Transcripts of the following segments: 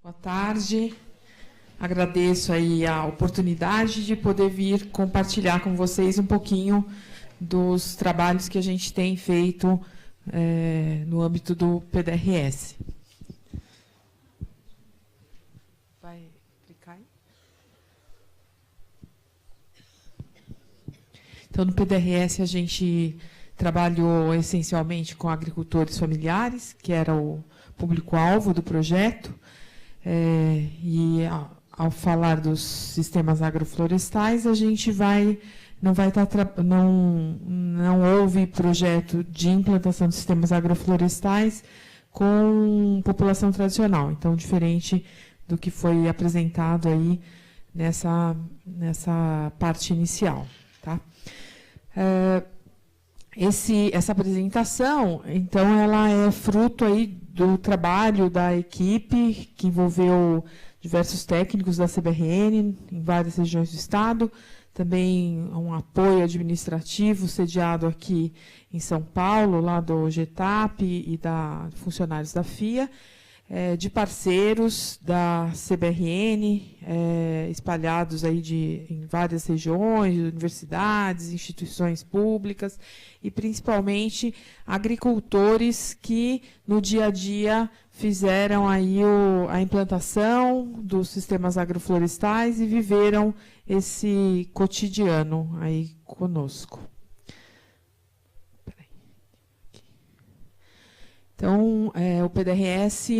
Boa tarde. Agradeço aí a oportunidade de poder vir compartilhar com vocês um pouquinho dos trabalhos que a gente tem feito no âmbito do PDRS. Vai clicar aí? Então, no PDRS, a gente trabalhou essencialmente com agricultores familiares, que era o público-alvo do projeto. E ao falar dos sistemas agroflorestais, a gente não houve projeto de implantação de sistemas agroflorestais com população tradicional. Então, diferente do que foi apresentado aí nessa parte inicial, tá? Essa apresentação, então, ela é fruto aí do trabalho da equipe que envolveu diversos técnicos da CBRN em várias regiões do estado, também um apoio administrativo sediado aqui em São Paulo, lá do GETAP e da funcionários da FIA, de parceiros da CBRN, espalhados aí em várias regiões, universidades, instituições públicas e, principalmente, agricultores que, no dia a dia, fizeram aí a implantação dos sistemas agroflorestais e viveram esse cotidiano aí conosco. Então, o PDRS,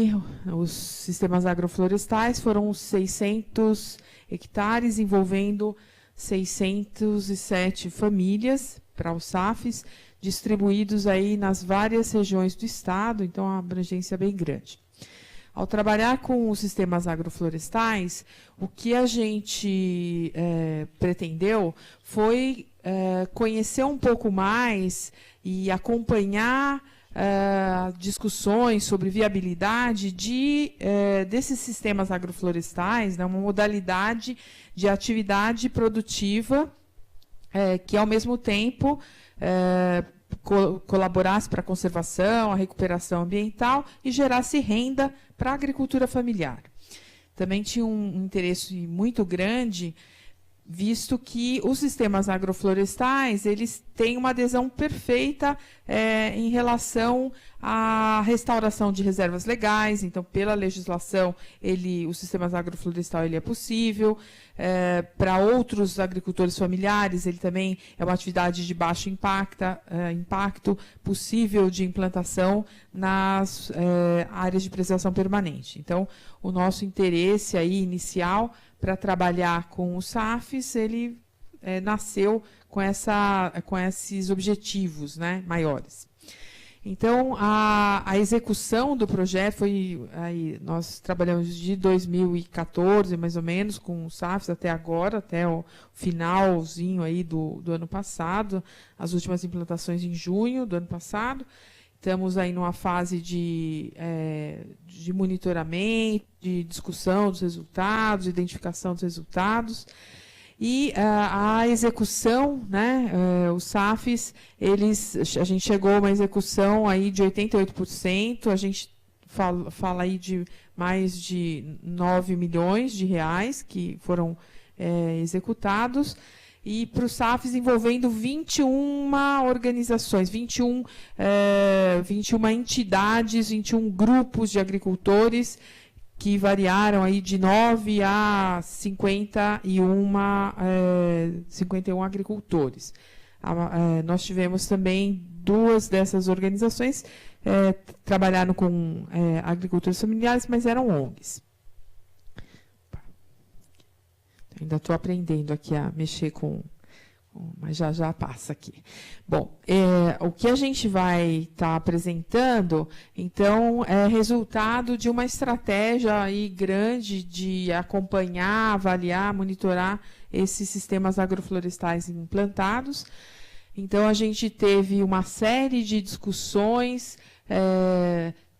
os sistemas agroflorestais, foram 600 hectares, envolvendo 607 famílias para os SAFs, distribuídos aí nas várias regiões do estado, então a abrangência é bem grande. Ao trabalhar com os sistemas agroflorestais, o que a gente pretendeu foi conhecer um pouco mais e acompanhar discussões sobre viabilidade desses sistemas agroflorestais, né, uma modalidade de atividade produtiva que, ao mesmo tempo, colaborasse para a conservação, a recuperação ambiental e gerasse renda para a agricultura familiar. Também tinha um interesse muito grande, visto que os sistemas agroflorestais eles têm uma adesão perfeita em relação à restauração de reservas legais. Então, pela legislação, o sistema agroflorestal ele é possível. Para outros agricultores familiares, ele também é uma atividade de baixo impacto, possível de implantação nas áreas de preservação permanente. Então, o nosso interesse aí inicial para trabalhar com os SAFs, ele nasceu com esses objetivos, né, maiores. Então, a execução do projeto foi, aí, nós trabalhamos de 2014, mais ou menos, com os SAFs até agora, até o finalzinho aí do ano passado, as últimas implantações em junho do ano passado. Estamos aí numa fase de monitoramento, de discussão dos resultados, identificação dos resultados. E a execução, né, os SAFs, a gente chegou a uma execução aí de 88%, a gente fala aí de mais de 9 milhões de reais que foram executados, e para os SAFs envolvendo 21 organizações, 21 entidades, 21 grupos de agricultores, que variaram aí de 9 a 51 agricultores. Nós tivemos também 2 dessas organizações trabalhando com agricultores familiares, mas eram ONGs. Ainda estou aprendendo aqui a mexer mas já passa aqui. Bom, o que a gente vai estar apresentando, então, é resultado de uma estratégia aí grande de acompanhar, avaliar, monitorar esses sistemas agroflorestais implantados. Então, a gente teve uma série de discussões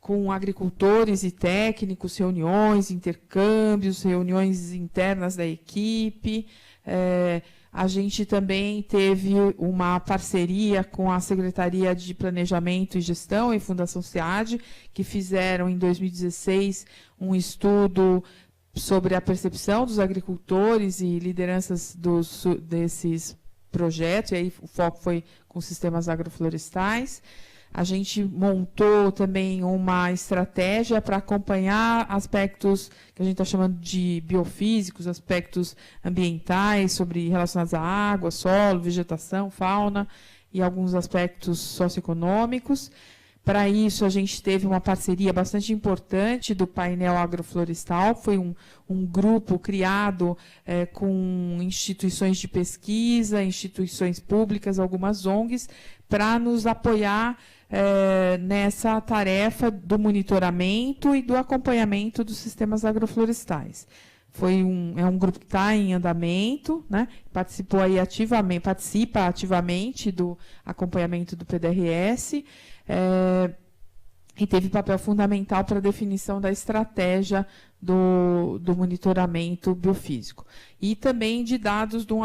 com agricultores e técnicos, reuniões, intercâmbios, reuniões internas da equipe, A gente também teve uma parceria com a Secretaria de Planejamento e Gestão e Fundação SEAD, que fizeram, em 2016, um estudo sobre a percepção dos agricultores e lideranças desses projetos, e aí o foco foi com sistemas agroflorestais. A gente montou também uma estratégia para acompanhar aspectos que a gente está chamando de biofísicos, aspectos ambientais, relacionados à água, solo, vegetação, fauna e alguns aspectos socioeconômicos. Para isso, a gente teve uma parceria bastante importante do painel agroflorestal, foi um grupo criado com instituições de pesquisa, instituições públicas, algumas ONGs, para nos apoiar nessa tarefa do monitoramento e do acompanhamento dos sistemas agroflorestais. É um grupo que está em andamento, né? Participa ativamente do acompanhamento do PDRS, e teve papel fundamental para a definição da estratégia do monitoramento biofísico. E também de dados de um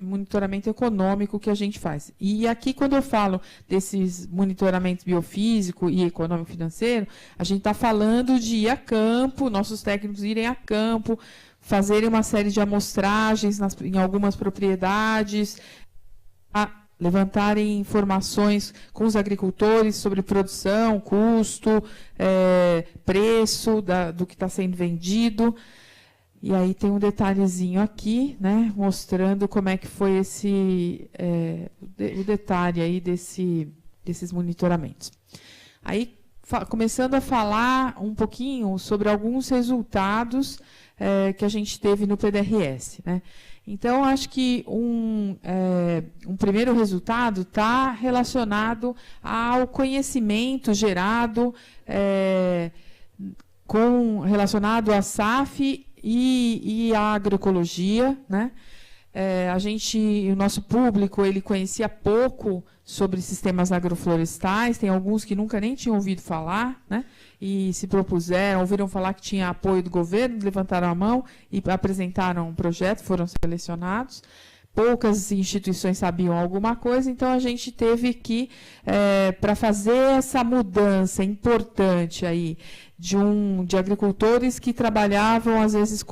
monitoramento econômico que a gente faz. E aqui, quando eu falo desses monitoramentos biofísico e econômico-financeiro, a gente está falando de ir a campo, nossos técnicos irem a campo, fazerem uma série de amostragens em algumas propriedades, levantarem informações com os agricultores sobre produção, custo, preço do que está sendo vendido. E aí tem um detalhezinho aqui, né, mostrando como é que foi o detalhe aí desses monitoramentos. Aí, começando a falar um pouquinho sobre alguns resultados que a gente teve no PDRS, né? Então, acho que um primeiro resultado está relacionado ao conhecimento gerado, relacionado à SAF e à agroecologia, né? O nosso público, ele conhecia pouco sobre sistemas agroflorestais, tem alguns que nunca nem tinham ouvido falar, né? E se propuseram, ouviram falar que tinha apoio do governo, levantaram a mão e apresentaram um projeto, foram selecionados. Poucas instituições sabiam alguma coisa, então a gente teve que, para fazer essa mudança importante aí de agricultores que trabalhavam, às vezes,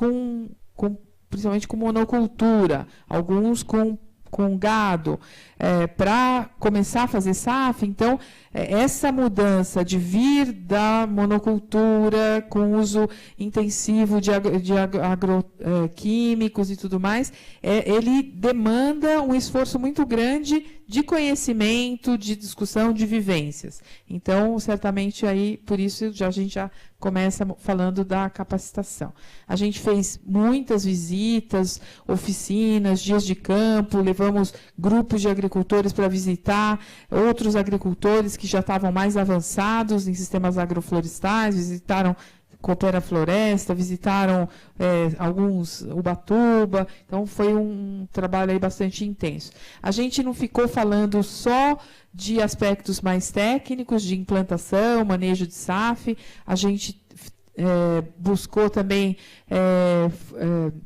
principalmente com monocultura, alguns com gado, para começar a fazer SAF. Então, essa mudança de vir da monocultura com uso intensivo de agroquímicos e tudo mais, ele demanda um esforço muito grande de conhecimento, de discussão, de vivências. Então, certamente, aí, por isso, a gente já começa falando da capacitação. A gente fez muitas visitas, oficinas, dias de campo, levamos grupos de agricultores para visitar outros agricultores que já estavam mais avançados em sistemas agroflorestais, visitaram Coopera Floresta, visitaram alguns Ubatuba, então foi um trabalho aí bastante intenso. A gente não ficou falando só de aspectos mais técnicos, de implantação, manejo de SAF, a gente buscou também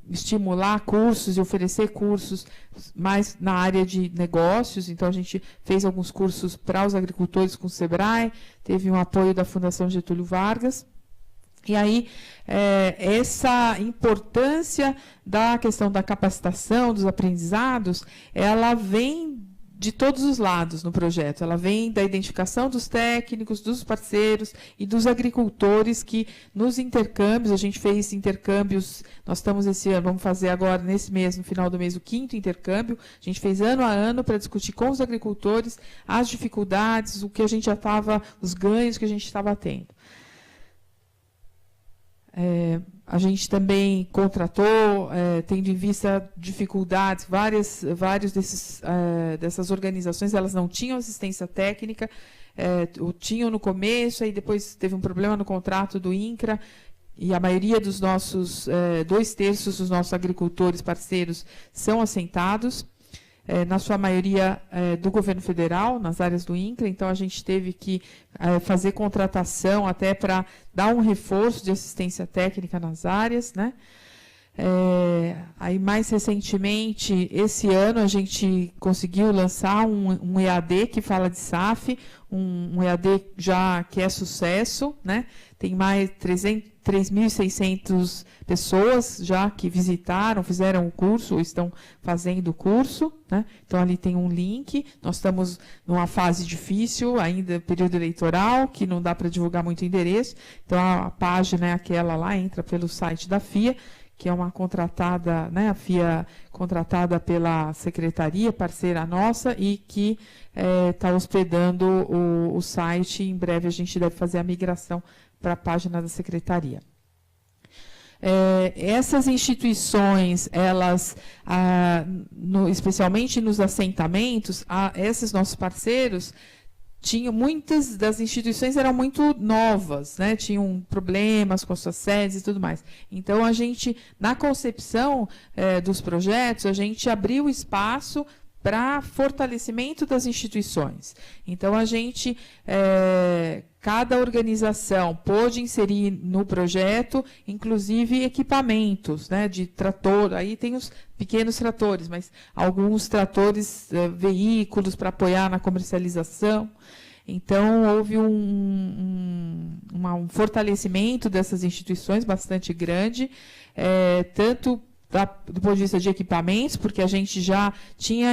estimular cursos e oferecer cursos mais na área de negócios. Então, a gente fez alguns cursos para os agricultores com o SEBRAE, teve um apoio da Fundação Getúlio Vargas. E aí, essa importância da questão da capacitação, dos aprendizados, ela vem de todos os lados no projeto. Ela vem da identificação dos técnicos, dos parceiros e dos agricultores que, nos intercâmbios, a gente fez intercâmbios, nós estamos esse ano, vamos fazer agora, nesse mês, no final do mês, o 5º intercâmbio. A gente fez ano a ano para discutir com os agricultores as dificuldades, o que a gente já estava, os ganhos que a gente estava tendo. A gente também contratou, tendo em vista dificuldades, vários dessas organizações, elas não tinham assistência técnica, tinham no começo, aí depois teve um problema no contrato do INCRA, e a maioria dos nossos, 2/3 dos nossos agricultores parceiros são assentados, na sua maioria do governo federal, nas áreas do INCRA. Então, a gente teve que fazer contratação até para dar um reforço de assistência técnica nas áreas, né? Aí, mais recentemente, esse ano, a gente conseguiu lançar um EAD que fala de SAF, um EAD já que é sucesso, né? Tem mais 3.600 pessoas já que visitaram, fizeram o curso ou estão fazendo o curso, né? Então, ali tem um link. Nós estamos numa fase difícil, ainda período eleitoral, que não dá para divulgar muito endereço. Então, a página é aquela lá, entra pelo site da FIA, que é uma contratada, né, a FIA contratada pela secretaria, parceira nossa, e que está hospedando o site. Em breve a gente deve fazer a migração para a página da secretaria. Essas instituições, elas, especialmente nos assentamentos, esses nossos parceiros, muitas das instituições eram muito novas, né? Tinham problemas com suas sedes e tudo mais. Então, a gente, na concepção dos projetos, a gente abriu espaço para fortalecimento das instituições. Então, a gente, cada organização pôde inserir no projeto, inclusive, equipamentos, né, de trator. Aí tem os pequenos tratores, mas alguns tratores, veículos para apoiar na comercialização. Então, houve um fortalecimento dessas instituições bastante grande, tanto do ponto de vista de equipamentos, porque a gente já tinha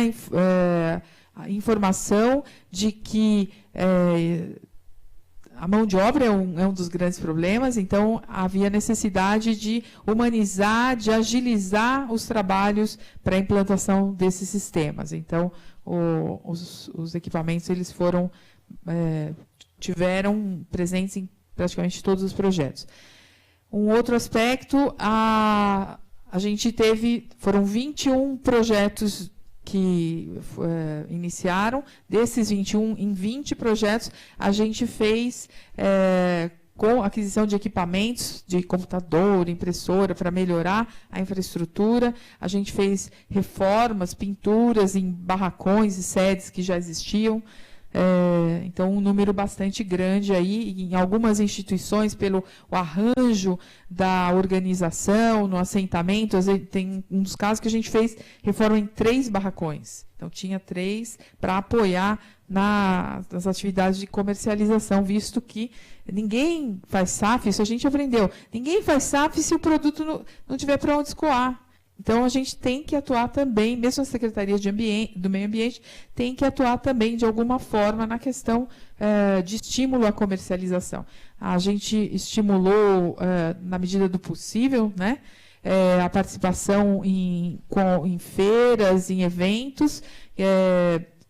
a informação de que a mão de obra é um dos grandes problemas, então havia necessidade de humanizar, de agilizar os trabalhos para a implantação desses sistemas. Então, os equipamentos eles tiveram presentes em praticamente todos os projetos. Um outro aspecto, a gente foram 21 projetos que iniciaram. Desses 21, em 20 projetos, a gente fez com aquisição de equipamentos, de computador, impressora, para melhorar a infraestrutura. A gente fez reformas, pinturas em barracões e sedes que já existiam. Então, um número bastante grande aí, em algumas instituições, pelo o arranjo da organização, no assentamento. Tem um dos casos que a gente fez reforma em 3 barracões. Então, tinha 3 para apoiar nas atividades de comercialização, visto que ninguém faz SAF, isso a gente aprendeu, ninguém faz SAF se o produto não tiver para onde escoar. Então, a gente tem que atuar também, mesmo a Secretaria do Meio Ambiente, tem que atuar também, de alguma forma, na questão de estímulo à comercialização. A gente estimulou, na medida do possível, né, a participação em feiras, em eventos,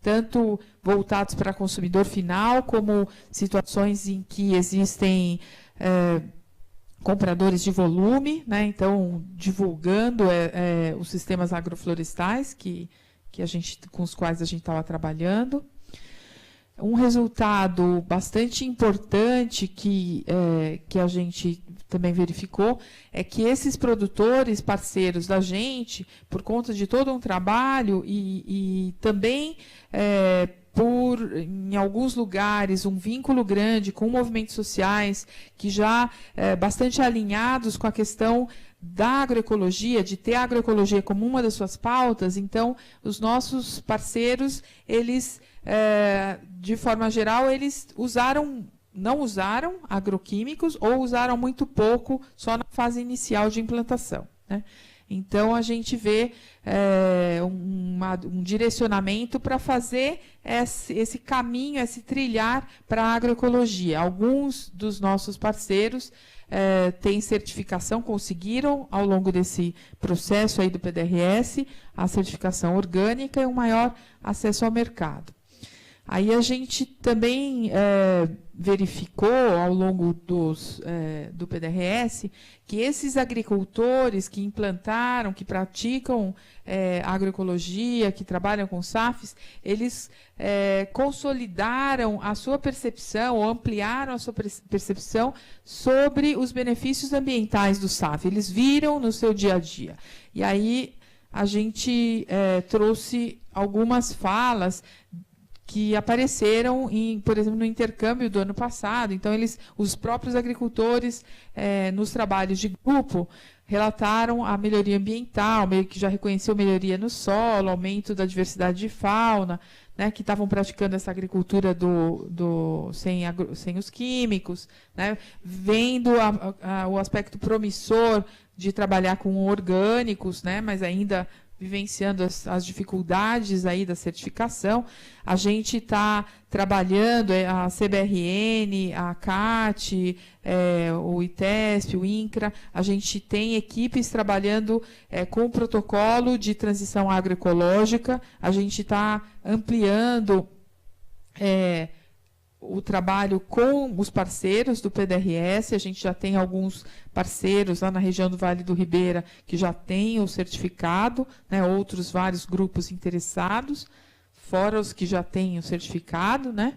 tanto voltados para consumidor final, como situações em que existem compradores de volume, né? Então, divulgando os sistemas agroflorestais com os quais a gente estava trabalhando. Um resultado bastante importante que a gente também verificou é que esses produtores parceiros da gente, por conta de todo um trabalho e também em alguns lugares, um vínculo grande com movimentos sociais que já bastante alinhados com a questão da agroecologia, de ter a agroecologia como uma das suas pautas. Então, os nossos parceiros, eles, de forma geral, eles não usaram agroquímicos ou usaram muito pouco só na fase inicial de implantação, né? Então, a gente vê um direcionamento para fazer esse caminho, esse trilhar para a agroecologia. Alguns dos nossos parceiros têm certificação, conseguiram, ao longo desse processo aí do PDRS, a certificação orgânica e um maior acesso ao mercado. Aí a gente também verificou, ao longo do PDRS, que esses agricultores que implantaram, que praticam agroecologia, que trabalham com SAFs, eles consolidaram a sua percepção, ou ampliaram a sua percepção sobre os benefícios ambientais do SAF. Eles viram no seu dia a dia. E aí a gente trouxe algumas falas que apareceram, por exemplo, no intercâmbio do ano passado. Então, os próprios agricultores, nos trabalhos de grupo, relataram a melhoria ambiental, meio que já reconheceu melhoria no solo, aumento da diversidade de fauna, né, que estavam praticando essa agricultura sem os químicos, né, vendo o aspecto promissor de trabalhar com orgânicos, né, mas ainda vivenciando as dificuldades aí da certificação. A gente está trabalhando, a CBRN, a CAT, o ITESP, o INCRA, a gente tem equipes trabalhando com o protocolo de transição agroecológica, a gente está ampliando o trabalho com os parceiros do PDRS, a gente já tem alguns parceiros lá na região do Vale do Ribeira que já têm o certificado, né, outros vários grupos interessados, fora os que já têm o certificado, né.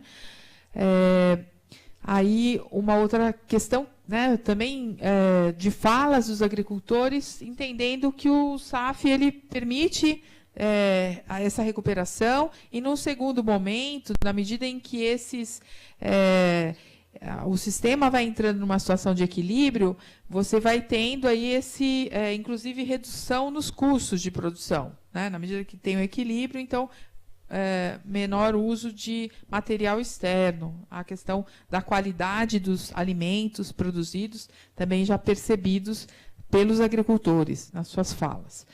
Aí, uma outra questão, né, também de falas dos agricultores, entendendo que o SAF ele permite essa recuperação e, num segundo momento, na medida em que o sistema vai entrando numa situação de equilíbrio, você vai tendo aí inclusive, redução nos custos de produção, né? Na medida que tem o equilíbrio, então, menor uso de material externo, a questão da qualidade dos alimentos produzidos, também já percebidos pelos agricultores nas suas falas.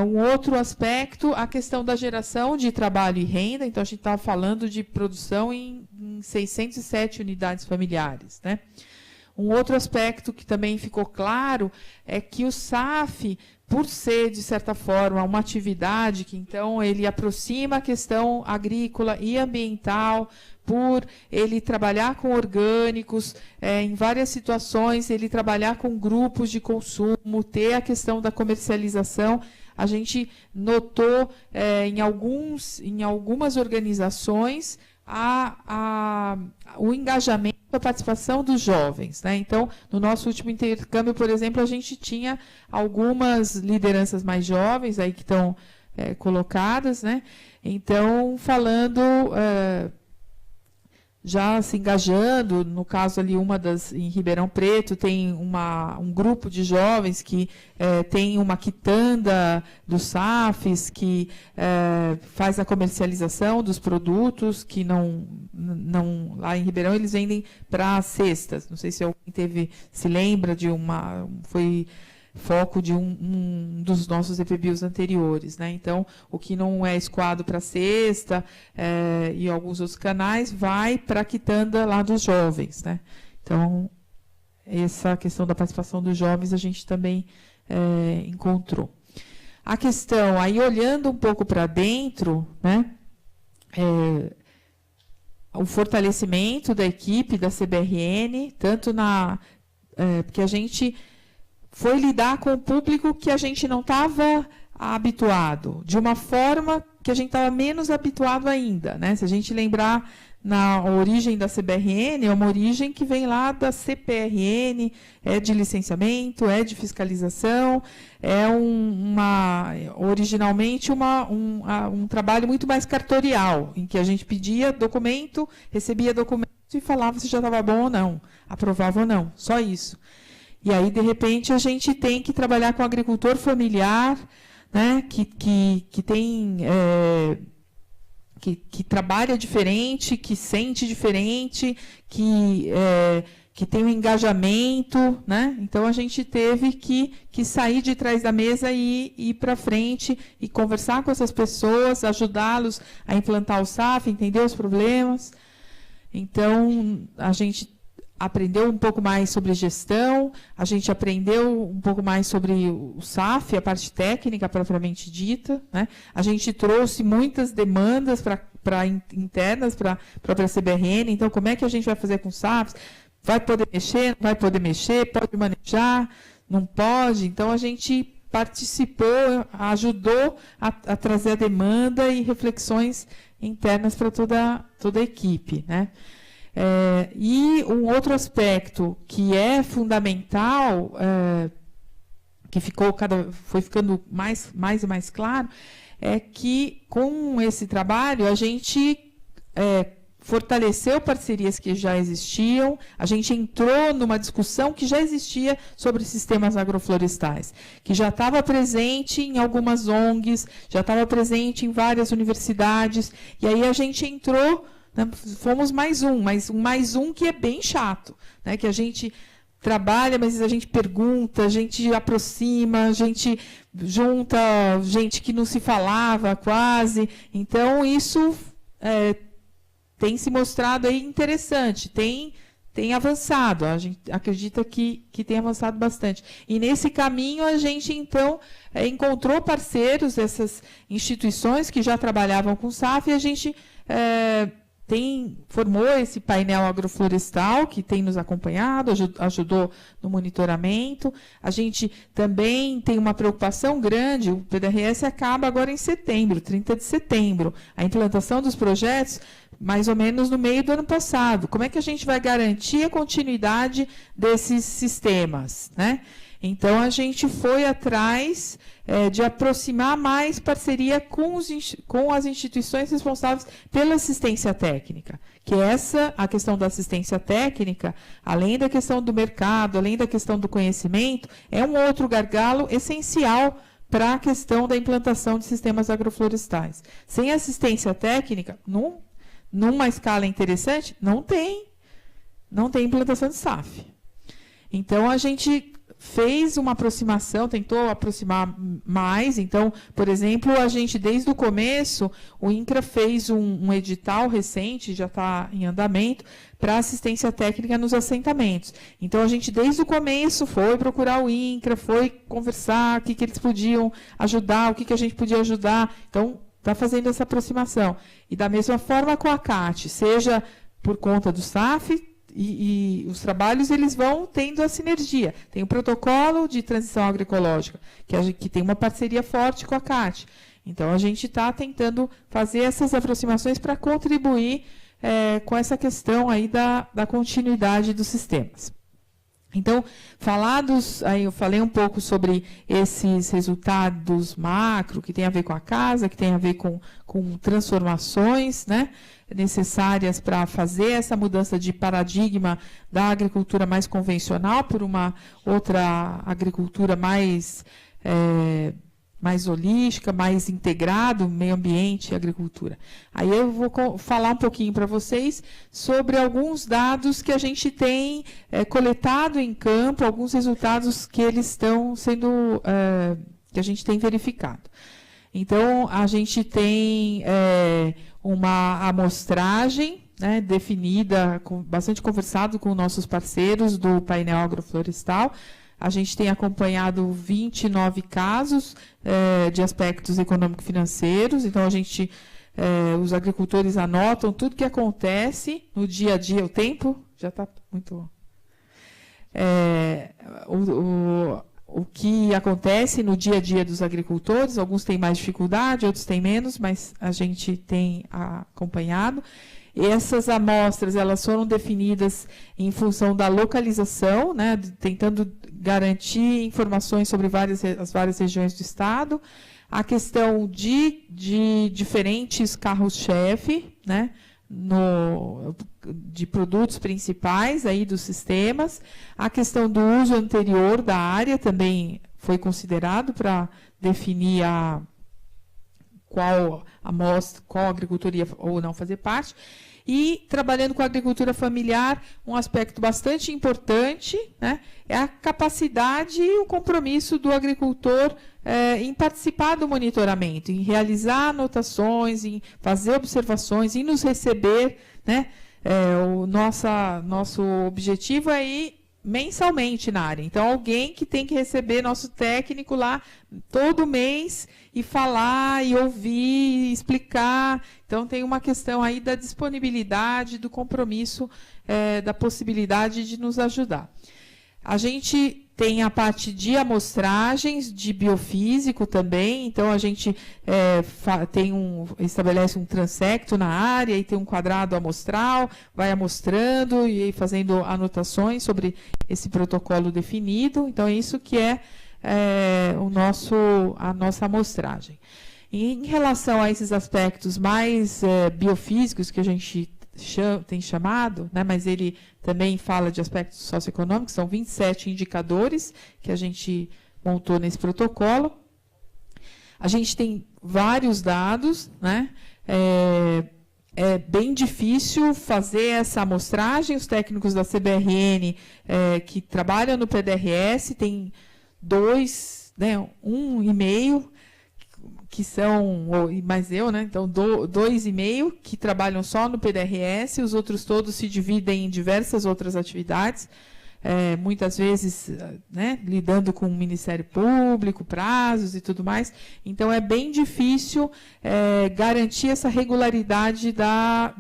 Um outro aspecto, a questão da geração de trabalho e renda. Então, a gente estava falando de produção em 607 unidades familiares, né? Um outro aspecto que também ficou claro é que o SAF, por ser, de certa forma, uma atividade que, então, ele aproxima a questão agrícola e ambiental, por ele trabalhar com orgânicos, em várias situações, ele trabalhar com grupos de consumo, ter a questão da comercialização. A gente notou em algumas organizações o engajamento, a participação dos jovens, né? Então, no nosso último intercâmbio, por exemplo, a gente tinha algumas lideranças mais jovens aí que estão colocadas, né? Então, falando, já se engajando, no caso ali, em Ribeirão Preto, tem um grupo de jovens que tem uma quitanda dos SAFs, que faz a comercialização dos produtos, que lá em Ribeirão eles vendem para cestas. Não sei se alguém se lembra foi foco de um dos nossos EPBIOS anteriores, né? Então, o que não é escoado para cesta e alguns outros canais vai para a quitanda lá dos jovens, né? Então, essa questão da participação dos jovens a gente também encontrou. A questão, aí olhando um pouco para dentro, né? O fortalecimento da equipe da CBRN, tanto porque a gente foi lidar com o público que a gente não estava habituado, de uma forma que a gente estava menos habituado ainda, né? Se a gente lembrar, na origem da CBRN, é uma origem que vem lá da CPRN, de licenciamento, de fiscalização, originalmente um trabalho muito mais cartorial, em que a gente pedia documento, recebia documento e falava se já estava bom ou não, aprovava ou não, só isso. E aí, de repente, a gente tem que trabalhar com o agricultor familiar, né, que trabalha diferente, que sente diferente, que tem um engajamento, né? Então, a gente teve que sair de trás da mesa e ir para frente e conversar com essas pessoas, ajudá-los a implantar o SAF, entender os problemas. Então, a gente aprendeu um pouco mais sobre gestão, a gente aprendeu um pouco mais sobre o SAF, a parte técnica propriamente dita, né? A gente trouxe muitas demandas internas para a própria CBRN. Então, como é que a gente vai fazer com o SAF? Vai poder mexer? Não vai poder mexer? Pode manejar? Não pode? Então, a gente participou, ajudou a trazer a demanda e reflexões internas para toda a equipe, né? E um outro aspecto que é fundamental, que foi ficando mais e mais claro, é que, com esse trabalho, a gente fortaleceu parcerias que já existiam, a gente entrou numa discussão que já existia sobre sistemas agroflorestais, que já estava presente em algumas ONGs, já estava presente em várias universidades, e aí a gente entrou, né, fomos mais um que é bem chato, né, que a gente trabalha, mas a gente pergunta, a gente aproxima, a gente junta gente que não se falava quase, então isso tem se mostrado aí interessante, tem avançado, a gente acredita que tem avançado bastante. E nesse caminho a gente, então, encontrou parceiros dessas instituições que já trabalhavam com SAF, e a gente formou esse painel agroflorestal, que tem nos acompanhado, ajudou no monitoramento. A gente também tem uma preocupação grande, o PDRS acaba agora em setembro, 30 de setembro. A implantação dos projetos, mais ou menos no meio do ano passado. Como é que a gente vai garantir a continuidade desses sistemas, né? Então, a gente foi atrás de aproximar mais parceria com as instituições responsáveis pela assistência técnica, que a questão da assistência técnica, além da questão do mercado, além da questão do conhecimento, é um outro gargalo essencial para a questão da implantação de sistemas agroflorestais. Sem assistência técnica, numa escala interessante, não tem implantação de SAF. Então, a gente fez uma aproximação, tentou aproximar mais. Então, por exemplo, a gente, desde o começo, o INCRA fez um edital recente, já está em andamento, para assistência técnica nos assentamentos. Então, a gente, desde o começo, foi procurar o INCRA, foi conversar, o que eles podiam ajudar, o que a gente podia ajudar. Então, está fazendo essa aproximação. E, da mesma forma, com a CAT, seja por conta do SAF, e os trabalhos eles vão tendo a sinergia. Tem o protocolo de transição agroecológica, que tem uma parceria forte com a CAT. Então, a gente está tentando fazer essas aproximações para contribuir com essa questão aí da continuidade dos sistemas. Então, aí eu falei um pouco sobre esses resultados macro, que tem a ver com a casa, que tem a ver com transformações, né, necessárias para fazer essa mudança de paradigma da agricultura mais convencional por uma outra agricultura mais holística, mais integrado, meio ambiente e agricultura. Aí eu vou falar um pouquinho para vocês sobre alguns dados que a gente tem coletado em campo, alguns resultados que eles estão sendo, que a gente tem verificado. Então, a gente tem uma amostragem, né, definida, bastante conversado com nossos parceiros do painel agroflorestal. A gente tem acompanhado 29 casos de aspectos econômico-financeiros. Então, os agricultores anotam tudo que acontece no dia a dia. O tempo já está muito... O que acontece no dia a dia dos agricultores, alguns têm mais dificuldade, outros têm menos, mas a gente tem acompanhado. Essas amostras elas foram definidas em função da localização, né, tentando garantir informações sobre as várias regiões do estado, a questão de diferentes carros-chefe, né, de produtos principais aí dos sistemas, a questão do uso anterior da área também foi considerado para definir qual agricultura ia ou não fazer parte. E, trabalhando com a agricultura familiar, um aspecto bastante importante, né, é a capacidade e o compromisso do agricultor em participar do monitoramento, em realizar anotações, em fazer observações, em nos receber, né. Nosso objetivo é ir mensalmente na área. Então, alguém que tem que receber nosso técnico lá todo mês e falar, e ouvir, e explicar. Então, tem uma questão aí da disponibilidade, do compromisso, da possibilidade de nos ajudar. A gente tem a parte de amostragens, de biofísico também. Então, a gente estabelece um transecto na área e tem um quadrado amostral, vai amostrando e fazendo anotações sobre esse protocolo definido. Então, é isso que é a nossa amostragem. Em relação a esses aspectos mais biofísicos que a gente tem chamado, né, mas ele também fala de aspectos socioeconômicos, são 27 indicadores que a gente montou nesse protocolo. A gente tem vários dados, né? É bem difícil fazer essa amostragem. Os técnicos da CBRN que trabalham no PDRS têm 2, né, 1,5, que são, mais eu, né? Então, 2,5 que trabalham só no PDRS, os outros todos se dividem em diversas outras atividades, muitas vezes, né, lidando com o Ministério Público, prazos e tudo mais. Então, é bem difícil garantir essa regularidade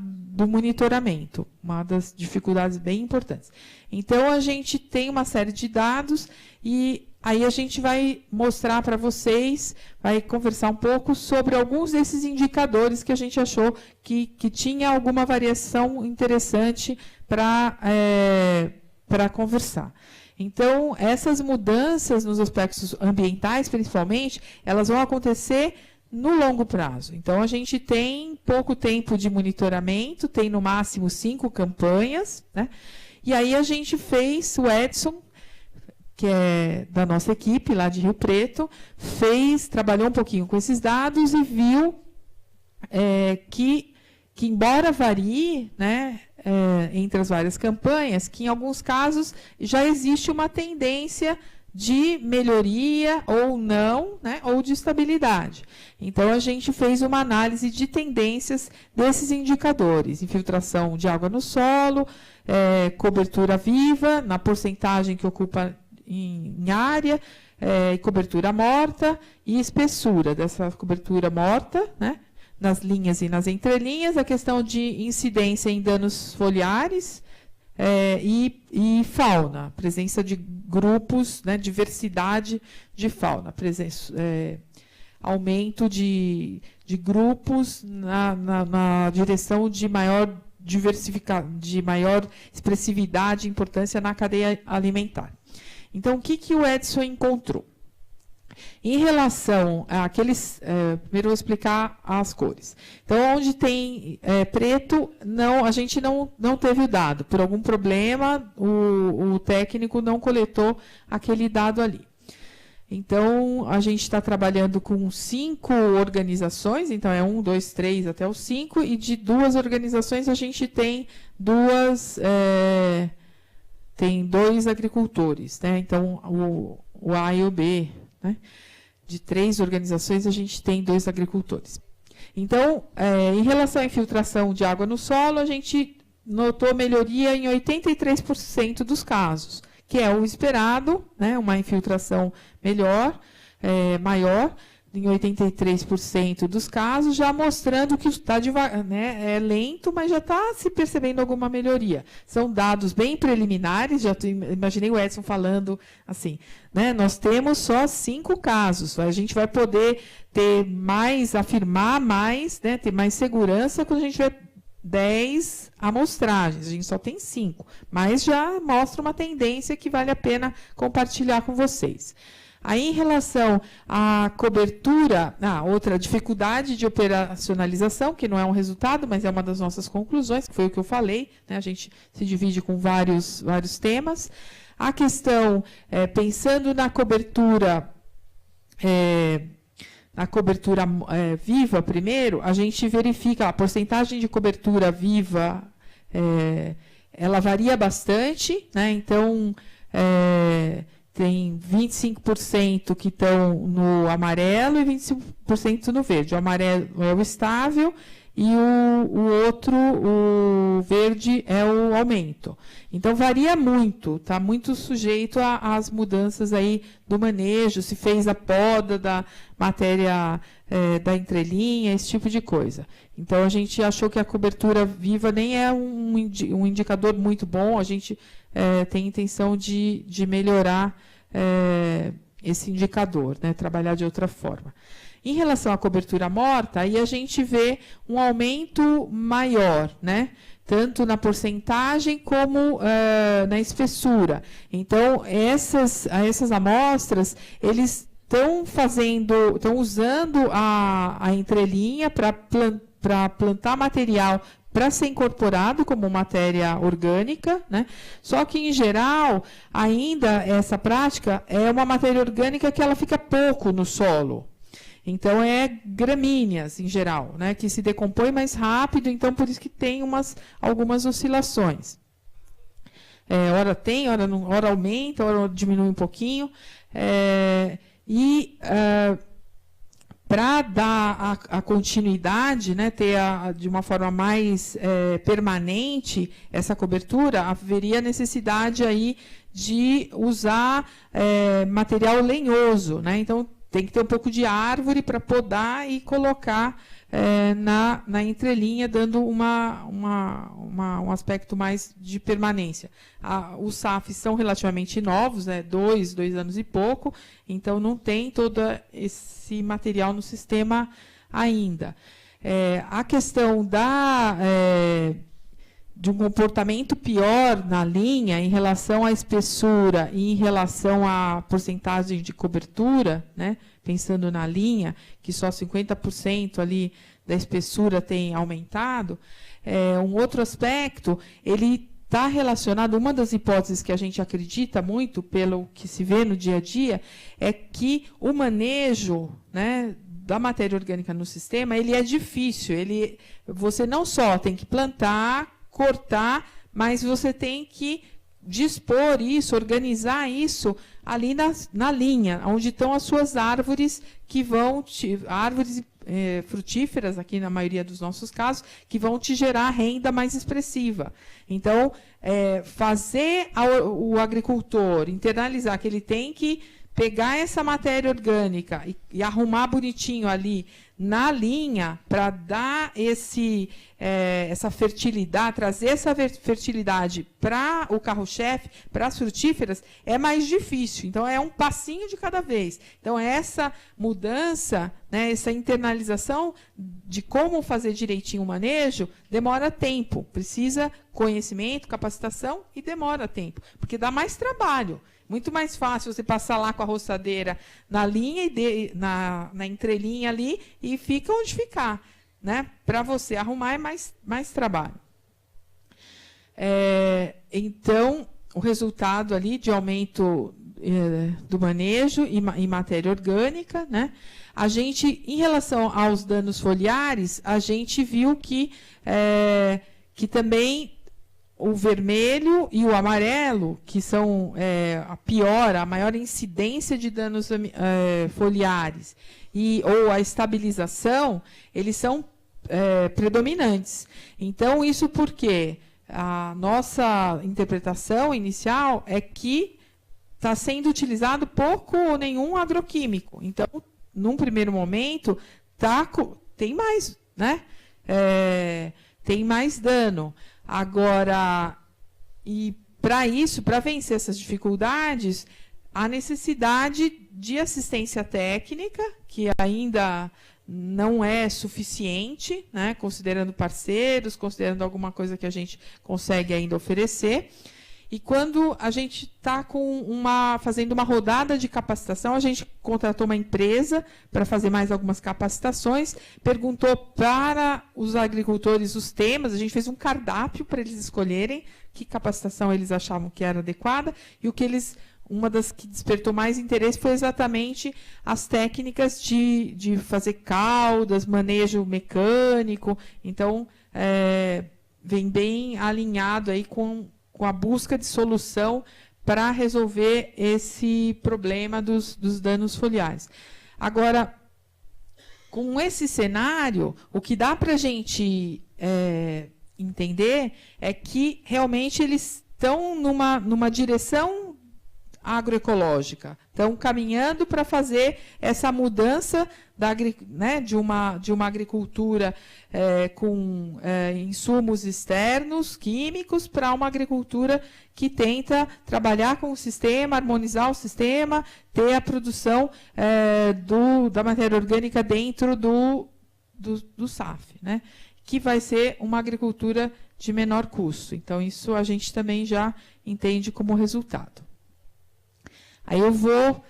do monitoramento, uma das dificuldades bem importantes. Então, a gente tem uma série de dados e aí a gente vai mostrar para vocês, vai conversar um pouco sobre alguns desses indicadores que a gente achou que tinha alguma variação interessante para conversar. Então, essas mudanças nos aspectos ambientais, principalmente, elas vão acontecer no longo prazo. Então, a gente tem pouco tempo de monitoramento, tem no máximo 5 campanhas, né? E aí a gente fez, o Edson, que é da nossa equipe lá de Rio Preto, trabalhou um pouquinho com esses dados e viu que embora varie, né, entre as várias campanhas, que em alguns casos já existe uma tendência de melhoria ou não, né, ou de estabilidade. Então, a gente fez uma análise de tendências desses indicadores: infiltração de água no solo, cobertura viva, na porcentagem que ocupa em área, cobertura morta e espessura dessa cobertura morta, né, nas linhas e nas entrelinhas, a questão de incidência em danos foliares e fauna, presença de grupos, né, diversidade de fauna, aumento de grupos na direção de maior de maior expressividade e importância na cadeia alimentar. Então, o que o Edson encontrou? Em relação àqueles... primeiro eu vou explicar as cores. Então, onde tem preto, a gente não teve o dado. Por algum problema, o técnico não coletou aquele dado ali. Então, a gente está trabalhando com 5 organizações, então é 1, 2, 3 até o 5, e de 2 organizações a gente tem 2 agricultores, né? Então, o A e o B, né? De 3 organizações, a gente tem 2 agricultores. Então, em relação à infiltração de água no solo, a gente notou melhoria em 83% dos casos, que é o esperado, né? Uma infiltração maior, em 83% dos casos, já mostrando que está devagar, né? É lento, mas já está se percebendo alguma melhoria. São dados bem preliminares, imaginei o Edson falando assim, né? Nós temos só 5 casos, a gente vai poder afirmar mais, né? Ter mais segurança quando a gente tiver 10 amostragens, a gente só tem 5, mas já mostra uma tendência que vale a pena compartilhar com vocês. Aí, em relação à cobertura, outra dificuldade de operacionalização, que não é um resultado, mas é uma das nossas conclusões, que foi o que eu falei, né? A gente se divide com vários temas. A questão, pensando na cobertura viva primeiro, a gente verifica a porcentagem de cobertura viva, ela varia bastante, né? Então, tem 25% que estão no amarelo e 25% no verde. O amarelo é o estável e o verde é o aumento. Então, varia muito, está muito sujeito às mudanças aí do manejo, se fez a poda da matéria da entrelinha, esse tipo de coisa. Então, a gente achou que a cobertura viva nem é um indicador muito bom, a gente tem intenção de melhorar esse indicador, né, trabalhar de outra forma. Em relação à cobertura morta, aí a gente vê um aumento maior, né? Tanto na porcentagem como na espessura. Então, essas amostras, eles estão usando a entrelinha para plantar material para ser incorporado como matéria orgânica, né? Só que, em geral, ainda essa prática é uma matéria orgânica que ela fica pouco no solo. Então, é gramíneas, em geral, né? Que se decompõe mais rápido, então, por isso que tem algumas oscilações. Hora tem, hora aumenta, hora diminui um pouquinho. Para dar a continuidade, né, ter de uma forma mais permanente essa cobertura, haveria necessidade aí de usar material lenhoso, né? Então, tem que ter um pouco de árvore para podar e colocar na entrelinha, dando um aspecto mais de permanência. Os SAFs são relativamente novos, né, 2 anos e pouco, então não tem todo esse material no sistema ainda. A questão de um comportamento pior na linha em relação à espessura e em relação à porcentagem de cobertura, né, pensando na linha, que só 50% ali da espessura tem aumentado, um outro aspecto, ele está relacionado, uma das hipóteses que a gente acredita muito, pelo que se vê no dia a dia, é que o manejo, né, da matéria orgânica no sistema, ele é difícil. Você não só tem que plantar, cortar, mas você tem que dispor isso, organizar isso ali na linha, onde estão as suas árvores, árvores frutíferas, aqui na maioria dos nossos casos, que vão te gerar renda mais expressiva. Então, fazer o agricultor internalizar que ele tem que pegar essa matéria orgânica e arrumar bonitinho ali na linha para dar essa fertilidade, trazer essa fertilidade para o carro-chefe, para as frutíferas, é mais difícil. Então, é um passinho de cada vez. Então, essa mudança, né, essa internalização de como fazer direitinho o manejo, demora tempo. Precisa conhecimento, capacitação e demora tempo, porque dá mais trabalho. Muito mais fácil você passar lá com a roçadeira na linha, na entrelinha ali, e fica onde ficar. Né? Para você arrumar é mais trabalho. Então, o resultado ali de aumento do manejo em matéria orgânica, né? A gente, em relação aos danos foliares, a gente viu que também o vermelho e o amarelo, que são a maior incidência de danos foliares, ou a estabilização, eles são predominantes. Então, isso porque a nossa interpretação inicial é que está sendo utilizado pouco ou nenhum agroquímico. Então, num primeiro momento, tem mais, né? Tem mais dano. Agora, e para isso, para vencer essas dificuldades, há necessidade de assistência técnica, que ainda não é suficiente, né, considerando parceiros, considerando alguma coisa que a gente consegue ainda oferecer. E quando a gente está fazendo uma rodada de capacitação, a gente contratou uma empresa para fazer mais algumas capacitações, perguntou para os agricultores os temas, a gente fez um cardápio para eles escolherem que capacitação eles achavam que era adequada, e uma das que despertou mais interesse foi exatamente as técnicas de fazer caudas, manejo mecânico. Então, vem bem alinhado aí com a busca de solução para resolver esse problema dos danos foliares. Agora, com esse cenário, o que dá para a gente entender é que realmente eles estão numa direção agroecológica, estão caminhando para fazer essa mudança de uma agricultura com insumos externos, químicos, para uma agricultura que tenta trabalhar com o sistema, harmonizar o sistema, ter a produção da matéria orgânica dentro do SAF, né? Que vai ser uma agricultura de menor custo. Então, isso a gente também já entende como resultado. Aí eu vou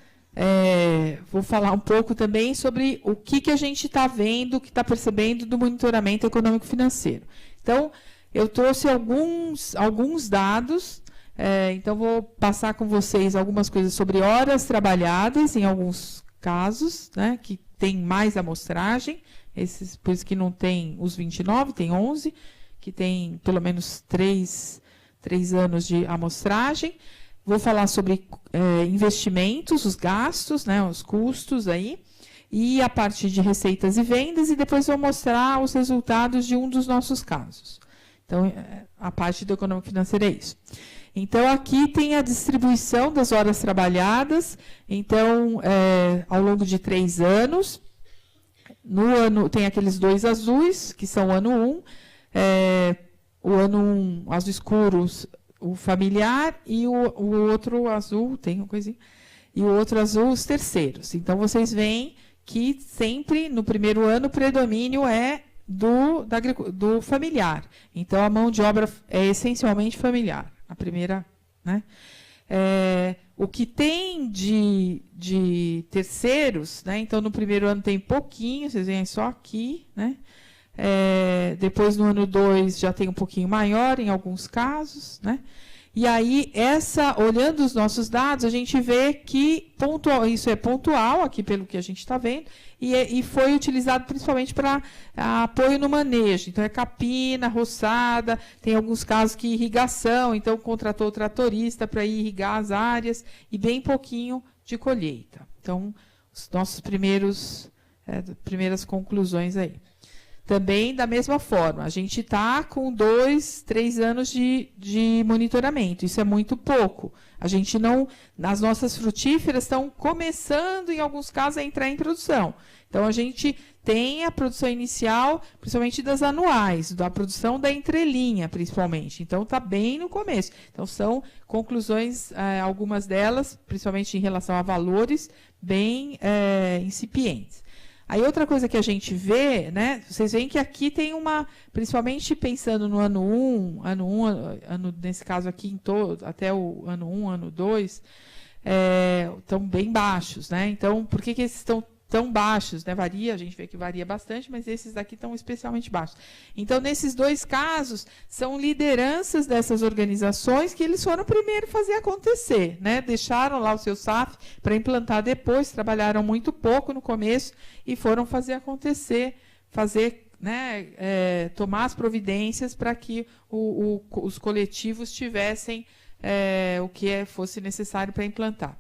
falar um pouco também sobre o que a gente está vendo, o que está percebendo do monitoramento econômico-financeiro. Então, eu trouxe alguns dados, então vou passar com vocês algumas coisas sobre horas trabalhadas, em alguns casos, né, que tem mais amostragem, por isso que não tem os 29, tem 11, que tem pelo menos 3 anos de amostragem. Vou falar sobre investimentos, os gastos, né, os custos aí, e a parte de receitas e vendas, e depois vou mostrar os resultados de um dos nossos casos. Então, a parte do econômico financeiro é isso. Então, aqui tem a distribuição das horas trabalhadas. Então, ao longo de 3 anos, no ano tem aqueles 2 azuis, que são o ano 1. O ano 1, azul escuro, o familiar, e o outro azul, tem uma coisinha, e o outro azul, os terceiros. Então, vocês veem que sempre, no primeiro ano, o predomínio é do familiar. Então, a mão de obra é essencialmente familiar, a primeira, né? O que tem de terceiros, né? Então, no primeiro ano tem pouquinho, vocês veem só aqui, né? Depois, no ano 2, já tem um pouquinho maior, em alguns casos, né? E aí, olhando os nossos dados, a gente vê que isso é pontual, aqui pelo que a gente está vendo, e foi utilizado principalmente para apoio no manejo. Então, é capina, roçada, tem alguns casos que irrigação, então contratou o tratorista para irrigar as áreas, e bem pouquinho de colheita. Então, os nossos primeiras conclusões aí. Também, da mesma forma, a gente está com 2, 3 anos de monitoramento. Isso é muito pouco. A gente não... As nossas frutíferas estão começando, em alguns casos, a entrar em produção. Então, a gente tem a produção inicial, principalmente das anuais, da produção da entrelinha, principalmente. Então, está bem no começo. Então, são conclusões, algumas delas, principalmente em relação a valores, bem incipientes. Aí, outra coisa que a gente vê, né, vocês veem que aqui tem principalmente pensando no ano 1, nesse caso aqui, até o ano 1, ano 2, estão bem baixos, né? Então, por que esses estão tão baixos, né? Varia, a gente vê que varia bastante, mas esses daqui estão especialmente baixos. Então, nesses 2 casos, são lideranças dessas organizações que eles foram primeiro fazer acontecer, né? Deixaram lá o seu SAF para implantar depois, trabalharam muito pouco no começo e foram fazer acontecer, tomar as providências para que os coletivos tivessem o que fosse necessário para implantar.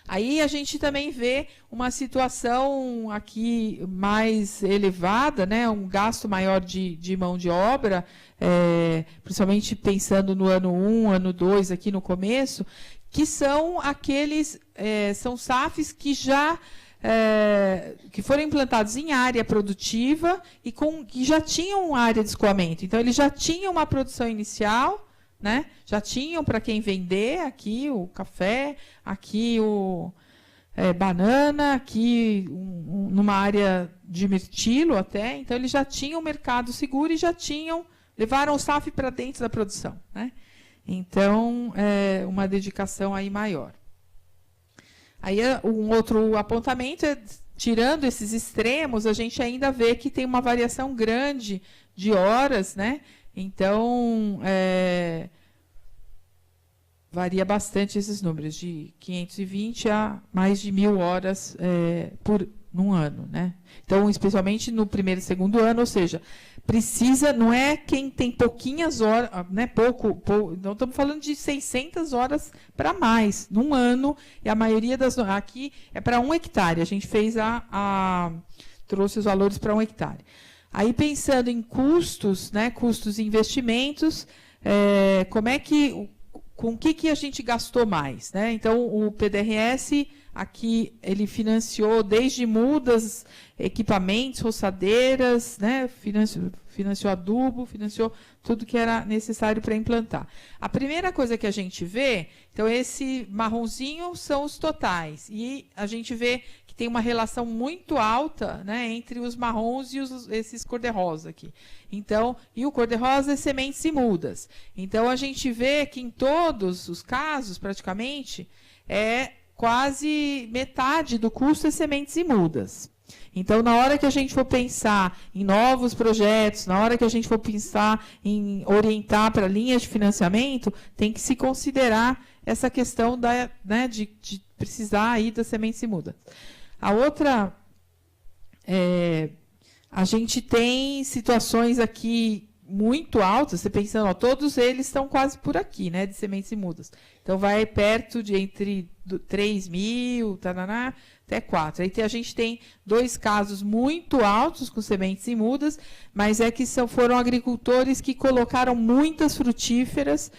Aí a gente também vê uma situação aqui mais elevada, né, um gasto maior de mão de obra, principalmente pensando no ano 1, ano 2, aqui no começo, que são são SAFs que que foram implantados em área produtiva e que já tinham área de escoamento. Então, eles já tinham uma produção inicial, né? Já tinham para quem vender, aqui o café, aqui banana, aqui numa área de mirtilo até. Então, eles já tinham o mercado seguro e levaram o SAF para dentro da produção, né? Então, uma dedicação aí maior. Aí, um outro apontamento tirando esses extremos, a gente ainda vê que tem uma variação grande de horas, né? Então, varia bastante esses números, de 520 a mais de 1.000 horas num ano, né? Então, especialmente no primeiro e segundo ano, ou seja, não é quem tem pouquinhas horas, né, não estamos falando de 600 horas para mais, num ano, e a maioria aqui é para 1 hectare, a gente fez trouxe os valores para 1 hectare. Aí, pensando em custos, né, custos e investimentos, com o que a gente gastou mais, né? Então, o PDRS, aqui, ele financiou desde mudas, equipamentos, roçadeiras, né? Financiou adubo, financiou tudo que era necessário para implantar. A primeira coisa que a gente vê, então, esse marronzinho são os totais, e a gente vê que tem uma relação muito alta, né, entre os marrons e esses cor-de-rosa aqui. Então, e o cor-de-rosa é sementes e mudas. Então, a gente vê que em todos os casos, praticamente, quase metade do custo é sementes e mudas. Então, na hora que a gente for pensar em novos projetos, na hora que a gente for pensar em orientar para linhas de financiamento, tem que se considerar essa questão de precisar aí das sementes e mudas. A outra, a gente tem situações aqui muito altas, você pensando, ó, todos eles estão quase por aqui, né, de sementes e mudas. Então, vai perto de entre 3 mil, taraná, até 4. Aí a gente tem 2 casos muito altos com sementes e mudas, mas é que foram agricultores que colocaram muitas frutíferas,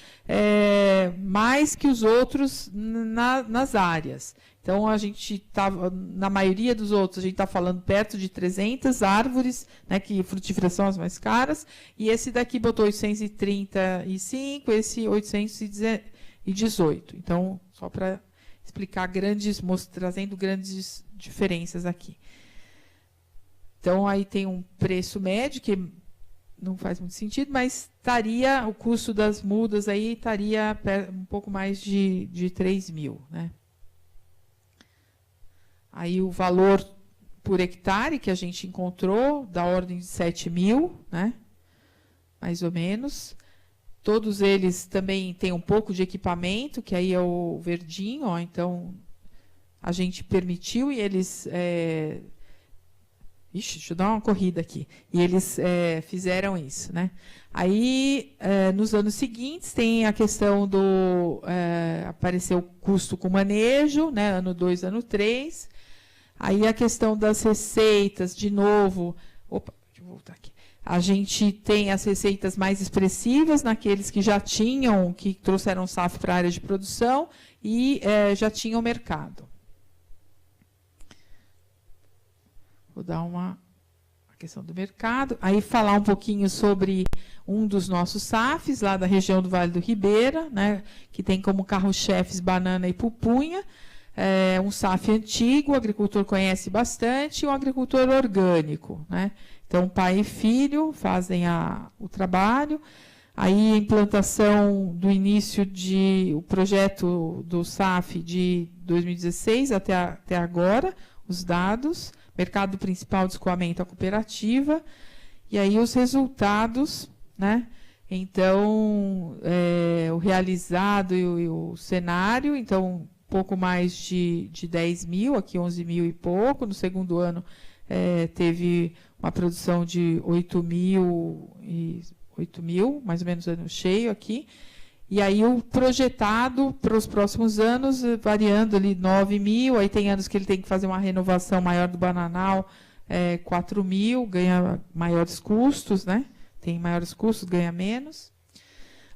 mais que os outros nas áreas. Então, a gente está, na maioria dos outros, a gente está falando perto de 300 árvores, né, que frutíferas são as mais caras, e esse daqui botou 835, esse 818. Então, só para explicar trazendo grandes diferenças aqui. Então, aí tem um preço médio, que não faz muito sentido, mas o custo das mudas aí estaria um pouco mais de 3 mil, né? Aí o valor por hectare que a gente encontrou, da ordem de 7 mil, né? Mais ou menos. Todos eles também têm um pouco de equipamento, que aí é o verdinho, ó, então a gente permitiu e eles... deixa eu dar uma corrida aqui. E eles fizeram isso, né? Aí, nos anos seguintes, tem a questão do... apareceu o custo com manejo, né? Ano 2, ano 3. Aí a questão das receitas, de novo... Opa, deixa eu voltar aqui. A gente tem as receitas mais expressivas naqueles que já tinham, que trouxeram SAF para a área de produção e já tinham mercado. Vou dar a questão do mercado. Aí falar um pouquinho sobre um dos nossos SAFs, lá da região do Vale do Ribeira, né, que tem como carro-chefes banana e pupunha. É um SAF antigo, o agricultor conhece bastante, e um agricultor orgânico, né? Então, pai e filho fazem o trabalho. Aí, a implantação do início o projeto do SAF de 2016 até agora, os dados, mercado principal de escoamento à cooperativa, e aí os resultados, né? Então, o realizado e o cenário, então, pouco mais de 10 mil, aqui 11 mil e pouco. No segundo ano, teve uma produção de 8 mil, mais ou menos ano cheio aqui. E aí o projetado para os próximos anos, variando ali 9 mil, aí tem anos que ele tem que fazer uma renovação maior do bananal, 4 mil, ganha maiores custos, né? Tem maiores custos, ganha menos.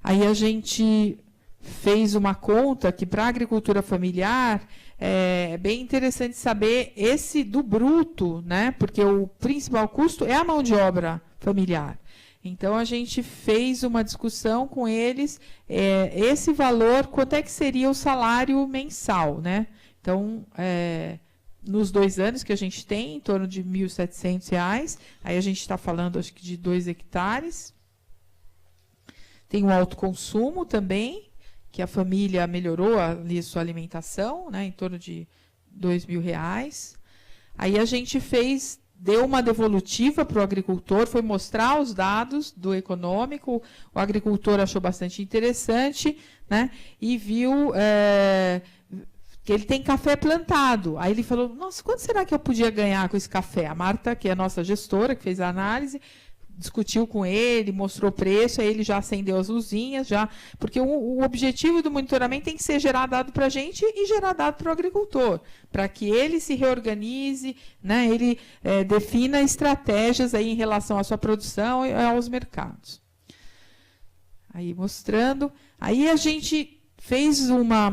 Aí a gente fez uma conta que para a agricultura familiar é bem interessante saber esse do bruto, né? Porque o principal custo é a mão de obra familiar. Então, a gente fez uma discussão com eles, esse valor, quanto é que seria o salário mensal, né? Então, nos 2 anos que a gente tem, em torno de R$ 1.700, aí a gente está falando, acho que, de 2 hectares. Tem o autoconsumo também, que a família melhorou ali a sua alimentação, né, em torno de R$ 2.000. Aí a gente deu uma devolutiva para o agricultor, foi mostrar os dados do econômico, o agricultor achou bastante interessante, né, e viu que ele tem café plantado. Aí ele falou, nossa, quanto será que eu podia ganhar com esse café? A Marta, que é a nossa gestora, que fez a análise, discutiu com ele, mostrou o preço, aí ele já acendeu as luzinhas, porque o objetivo do monitoramento tem que ser gerar dado para a gente e gerar dado para o agricultor, para que ele se reorganize, né, ele defina estratégias aí em relação à sua produção e aos mercados. Aí mostrando, aí a gente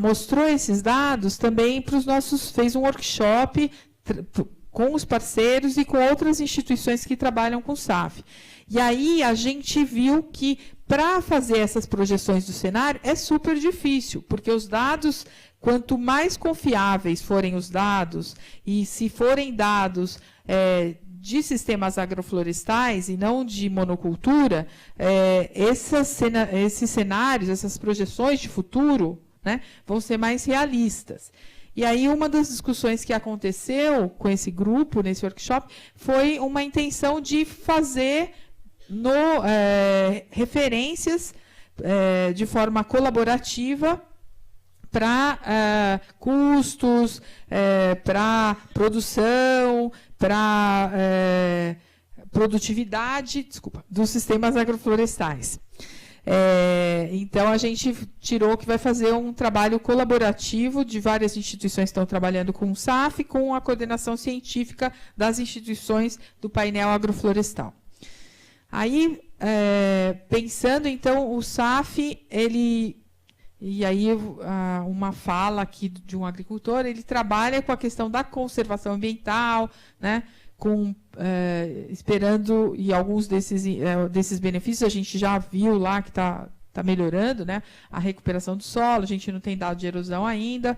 mostrou esses dados também para os fez um workshop com os parceiros e com outras instituições que trabalham com SAF. E aí a gente viu que, para fazer essas projeções do cenário, é super difícil, porque os dados, quanto mais confiáveis forem os dados, e se forem dados de sistemas agroflorestais e não de monocultura, esses cenários, essas projeções de futuro, né, vão ser mais realistas. E aí uma das discussões que aconteceu com esse grupo, nesse workshop, foi uma intenção de fazer referências de forma colaborativa para custos, para produção, para produtividade, dos sistemas agroflorestais. Então, a gente tirou que vai fazer um trabalho colaborativo de várias instituições que estão trabalhando com o SAF, com a coordenação científica das instituições do painel agroflorestal. Aí, pensando, então, o SAF, e aí uma fala aqui de um agricultor, ele trabalha com a questão da conservação ambiental, né, esperando, e alguns desses benefícios a gente já viu lá que está melhorando, né, a recuperação do solo, a gente não tem dado de erosão ainda,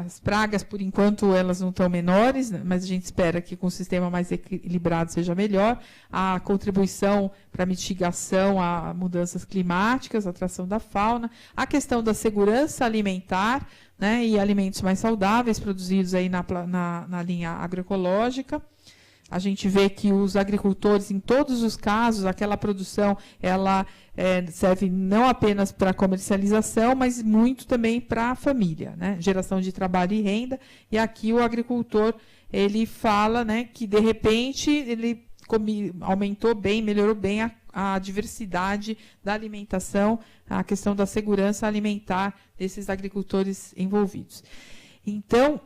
as pragas, por enquanto, elas não estão menores, né, mas a gente espera que com o sistema mais equilibrado seja melhor, a contribuição para mitigação a mudanças climáticas, a atração da fauna, a questão da segurança alimentar, né, e alimentos mais saudáveis produzidos aí na linha agroecológica. A gente vê que os agricultores, em todos os casos, aquela produção, ela serve não apenas para comercialização, mas muito também para a família, né? Geração de trabalho e renda. E aqui o agricultor, ele fala, né, que, de repente, ele aumentou bem, melhorou bem a diversidade da alimentação, a questão da segurança alimentar desses agricultores envolvidos. Então,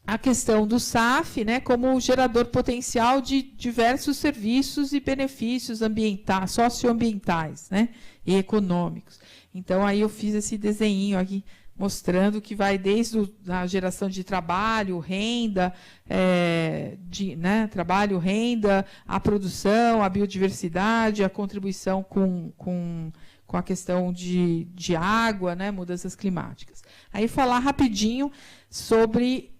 a questão do SAF, né, como gerador potencial de diversos serviços e benefícios ambientais, socioambientais, né, e econômicos. Então, aí eu fiz esse desenho aqui, mostrando que vai desde a geração de trabalho, renda, trabalho, renda, a produção, a biodiversidade, a contribuição com a questão de água, né, mudanças climáticas. Aí falar rapidinho sobre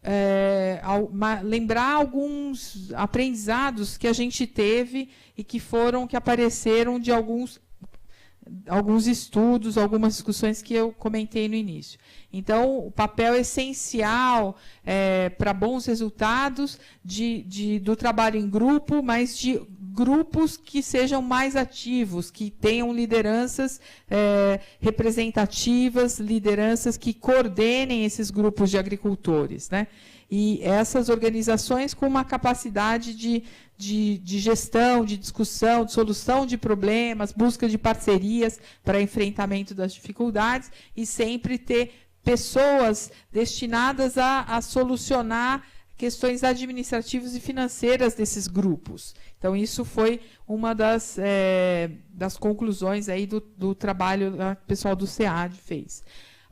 lembrar alguns aprendizados que a gente teve e que apareceram de alguns estudos, algumas discussões que eu comentei no início. Então, o papel essencial para bons resultados do trabalho em grupo, mas de grupos que sejam mais ativos, que tenham lideranças representativas, lideranças que coordenem esses grupos de agricultores, né? E essas organizações com uma capacidade de gestão, de discussão, de solução de problemas, busca de parcerias para enfrentamento das dificuldades e sempre ter pessoas destinadas a solucionar questões administrativas e financeiras desses grupos. Então, isso foi uma das conclusões aí do trabalho que o pessoal do SEAD fez.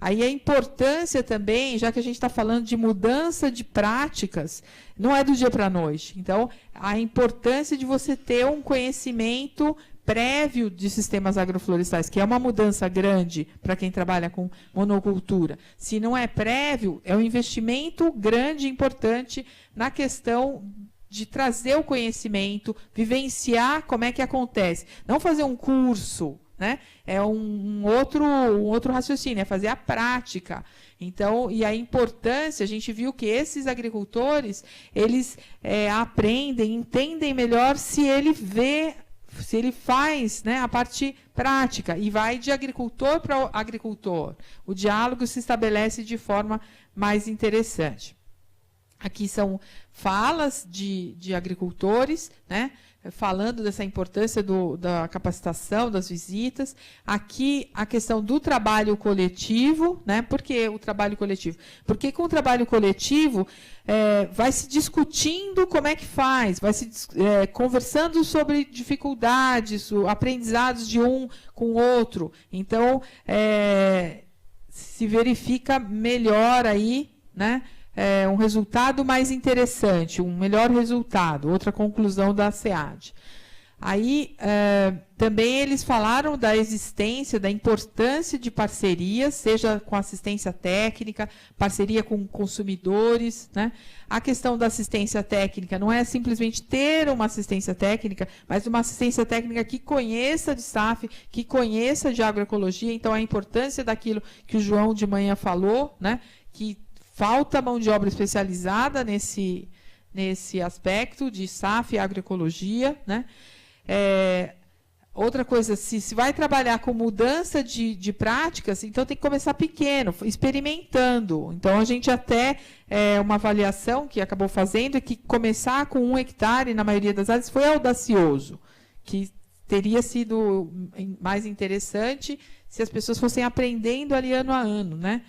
Aí a importância também, já que a gente está falando de mudança de práticas, não é do dia para a noite. Então, a importância de você ter um conhecimento prévio de sistemas agroflorestais, que é uma mudança grande para quem trabalha com monocultura. Se não é prévio, é um investimento grande e importante na questão de trazer o conhecimento, vivenciar como é que acontece. Não fazer um curso, né? É um outro raciocínio, é fazer a prática. Então, e a importância, a gente viu que esses agricultores, eles aprendem, entendem melhor se ele faz, né, a parte prática, e vai de agricultor para agricultor. O diálogo se estabelece de forma mais interessante. Aqui são falas de agricultores, né, falando dessa importância da capacitação, das visitas. Aqui, a questão do trabalho coletivo, né? Por que o trabalho coletivo? Porque com o trabalho coletivo, vai se discutindo como é que faz, vai se conversando sobre dificuldades, aprendizados de um com o outro. Então, se verifica melhor aí, né? Um resultado mais interessante, um melhor resultado, outra conclusão da SEAD. Aí, também eles falaram da existência, da importância de parcerias, seja com assistência técnica, parceria com consumidores, né? A questão da assistência técnica não é simplesmente ter uma assistência técnica, mas uma assistência técnica que conheça de SAF, que conheça de agroecologia. Então, a importância daquilo que o João de manhã falou, né? Que falta mão de obra especializada nesse aspecto de SAF e agroecologia, né? Outra coisa, se vai trabalhar com mudança de práticas, então tem que começar pequeno, experimentando. Então, a gente até, uma avaliação que acabou fazendo é que começar com 1 hectare, na maioria das áreas, foi audacioso, que teria sido mais interessante se as pessoas fossem aprendendo ali ano a ano, né?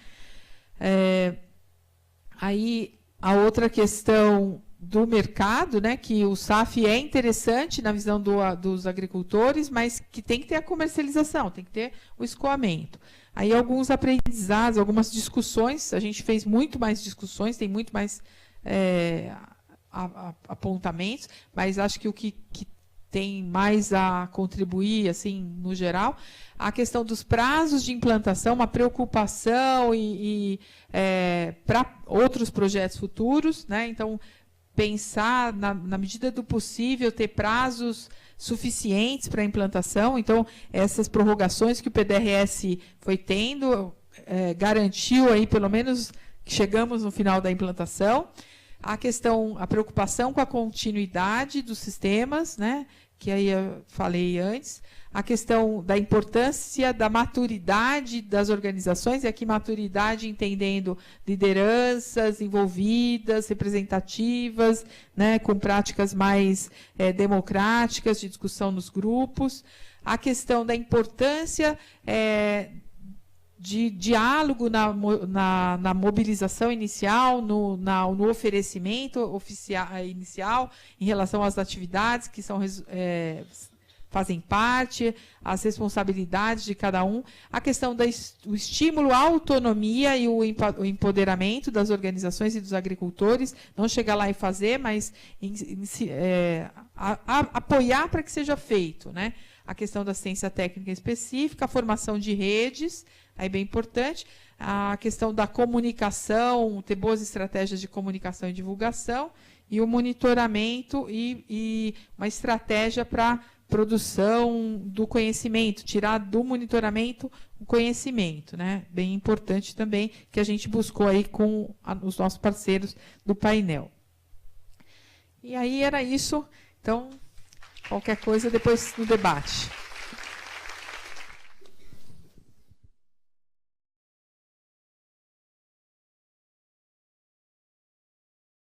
Aí, a outra questão do mercado, né, que o SAF é interessante na visão dos agricultores, mas que tem que ter a comercialização, tem que ter o escoamento. Aí alguns aprendizados, algumas discussões, a gente fez muito mais discussões, tem muito mais apontamentos, mas acho que o que tem mais a contribuir, assim, no geral, a questão dos prazos de implantação, uma preocupação para outros projetos futuros, né? Então, pensar, na medida do possível, ter prazos suficientes para a implantação. Então, essas prorrogações que o PDRS foi tendo, garantiu aí, pelo menos, que chegamos no final da implantação. A preocupação com a continuidade dos sistemas, né, que aí eu falei antes. A questão da importância da maturidade das organizações, e aqui maturidade entendendo lideranças envolvidas, representativas, né, com práticas mais democráticas de discussão nos grupos. A questão da importância de diálogo na mobilização inicial, no oferecimento inicial, em relação às atividades que fazem parte, as responsabilidades de cada um, a questão do estímulo à autonomia e o empoderamento das organizações e dos agricultores, não chegar lá e fazer, mas apoiar para que seja feito, né? A questão da assistência técnica específica, a formação de redes, aí bem importante, a questão da comunicação, ter boas estratégias de comunicação e divulgação, e o monitoramento e uma estratégia para produção do conhecimento, tirar do monitoramento o conhecimento, né? Bem importante também, que a gente buscou aí com os nossos parceiros do painel. E aí era isso. Então, qualquer coisa depois no debate.